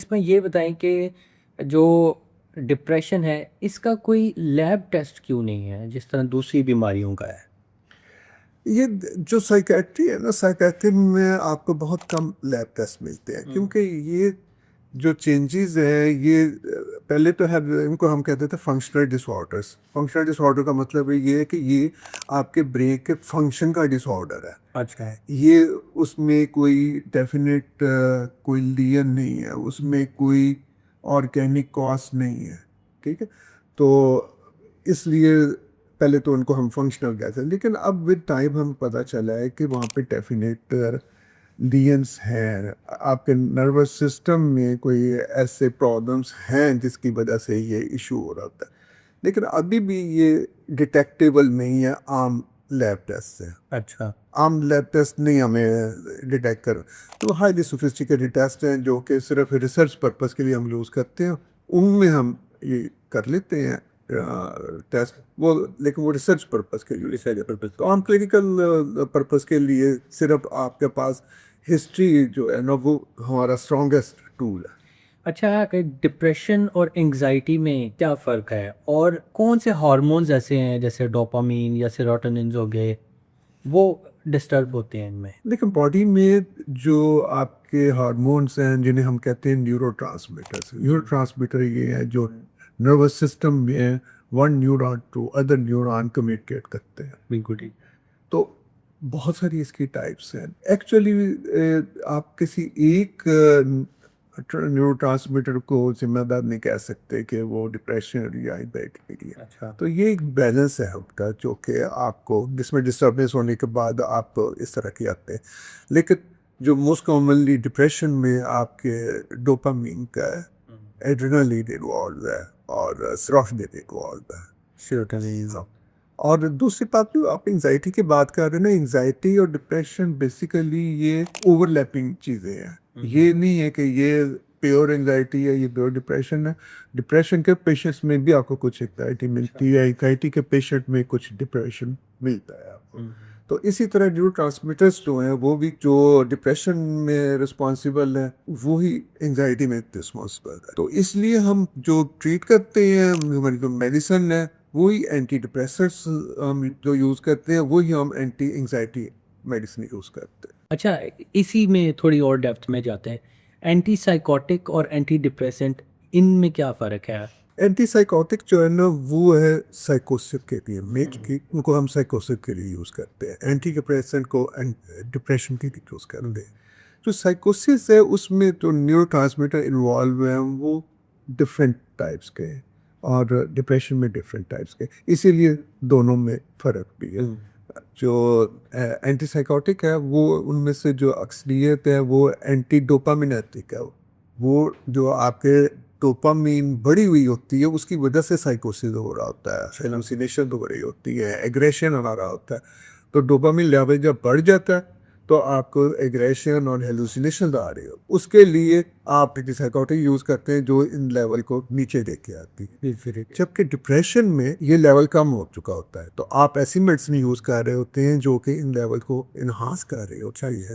इसमें ये बताएँ कि जो डिप्रेशन है, इसका कोई लैब टेस्ट क्यों नहीं है, जिस तरह दूसरी बीमारियों का है? ये जो साइकेट्री है ना, साइकेट्री में आपको बहुत कम लैब टेस्ट मिलते हैं, हुँ। क्योंकि ये जो चेंजेस है ये पहले तो है, इनको हम कहते थे फंक्शनल डिसऑर्डर्स। फंक्शनल डिसऑर्डर का मतलब ये है कि ये आपके ब्रेन के फंक्शन का डिसऑर्डर है। अच्छा। ये उसमें कोई डेफिनेट कोई लियन नहीं है, उसमें कोई ऑर्गेनिक कॉज नहीं है। ठीक है, तो इसलिए पहले तो उनको हम फंक्शनल कहते हैं, लेकिन अब विद टाइम हम पता चला है कि वहाँ पे डेफिनेट लियंस हैं, आपके नर्वस सिस्टम में कोई ऐसे प्रॉब्लम्स हैं जिसकी वजह से ये इशू हो रहा होता है। लेकिन अभी भी ये डिटेक्टेबल नहीं है आम लैब टेस्ट से। अच्छा। आम लैब टेस्ट नहीं हमें डिटेक्ट कर, तो हाईली सोफिस्टिकेटेड टेस्ट हैं जो कि सिर्फ रिसर्च पर्पस के लिए हम यूज़ करते हैं, उनमें हम ये कर लेते हैं टेस्ट वो, लेकिन वो रिसर्च पर्पस के लिए। Research purpose. तो हम क्लिनिकल पर्पस के लिए सिर्फ आपके पास हिस्ट्री जो है ना, वो हमारा स्ट्रॉन्गेस्ट टूल है। अच्छा, डिप्रेशन और एंग्ज़ायटी में क्या फ़र्क है? और कौन से हार्मोन्स ऐसे हैं जैसे डोपामाइन या सेरोटोनिन्स हो गए, वो डिस्टर्ब होते हैं इनमें? लेकिन बॉडी में जो आपके हार्मोन्स हैं जिन्हें हम कहते हैं न्यूरोट्रांसमीटर्स, न्यूरोट्रांसमीटर ये है जो नर्वस सिस्टम में one neuron to other neuron communicate करते हैं। बिल्कुल ठीक। तो बहुत सारी इसकी टाइप्स हैं एक्चुअली। आप किसी एक न्यूरोट्रांसमीटर को जिम्मेदार नहीं कह सकते कि वो डिप्रेशन या एंजाइटी के लिए। अच्छा। तो ये एक बैलेंस है आपका जो कि आपको, जिसमें डिस्टर्बेंस होने के बाद आप इस तरह की आते हैं। लेकिन जो मोस्ट कॉमनली डिप्रेशन में आपके डोपामीन का है, हुँ। एड्रेनलिन इन्वॉल्व है और सेरोटोनिन इन्वॉल्व है। सेरोटोनिन। और दूसरी बात, जो आप एंजाइटी की बात कर रहे हैं ना, एंजाइटी और डिप्रेशन बेसिकली ये ओवरलैपिंग चीज़ें हैं। हुँ। ये नहीं है कि ये प्योर एंजाइटी है, ये प्योर डिप्रेशन है। डिप्रेशन के पेशेंट्स में भी आपको कुछ एंजाइटी अच्छा। मिलती है, एंजाइटी के पेशेंट में कुछ डिप्रेशन मिलता है आपको। हुँ। तो इसी तरह न्यूरो ट्रांसमीटर्स जो हैं वो भी जो डिप्रेशन में रिस्पॉन्सिबल है, वो ही एंजाइटी में रिस्पॉन्सिबल है। तो इसलिए हम जो ट्रीट करते हैं, हमारी जो मेडिसिन है, वही एंटी डिप्रेसर्स हम जो यूज़ करते हैं, वही हम एंटी एंजाइटी मेडिसिन यूज़ करते हैं। अच्छा, इसी में थोड़ी और डेप्थ में जाते हैं। एंटी साइकोटिक और एंटी डिप्रेसेंट, इनमें क्या फ़र्क है? एंटी साइकोटिक जो है ना, वो है साइकोसिस के लिए मेक हुँ। की, उनको हम साइकोसिस के लिए यूज़ करते हैं। एंटी डिप्रेसेंट को डिप्रेशन के लिए यूज़ करते हैं। जो साइकोसिस है उसमें जो न्यूरोट्रांसमीटर इन्वॉल्व हैं वो डिफरेंट टाइप्स के हैं, और डिप्रेशन में डिफरेंट टाइप्स के, इसीलिए दोनों में फ़र्क भी है। हुँ। जो एंटी साइकोटिक है वो, उनमें से जो अक्सरियत है वो एंटी डोपामिनर्जिक है। वो जो आपके डोपामीन बढ़ी हुई होती है, उसकी वजह से साइकोसिस हो रहा होता है, हेलुसिनेशन तो बड़ी होती है, एग्रेशन आ रहा होता है। तो डोपामीन लेवल जब बढ़ जाता है तो आपको एग्रेशन और हेलुसिनेशन आ रही हो, उसके लिए आप एंटीसाइकोटिक यूज़ करते हैं जो इन लेवल को नीचे लेके आती है। जी, फिर जबकि डिप्रेशन में ये लेवल कम हो चुका होता है, तो आप ऐसी मेडिसिन यूज़ कर रहे होते हैं जो कि इन लेवल को इन्हांस कर रही हो चाहिए।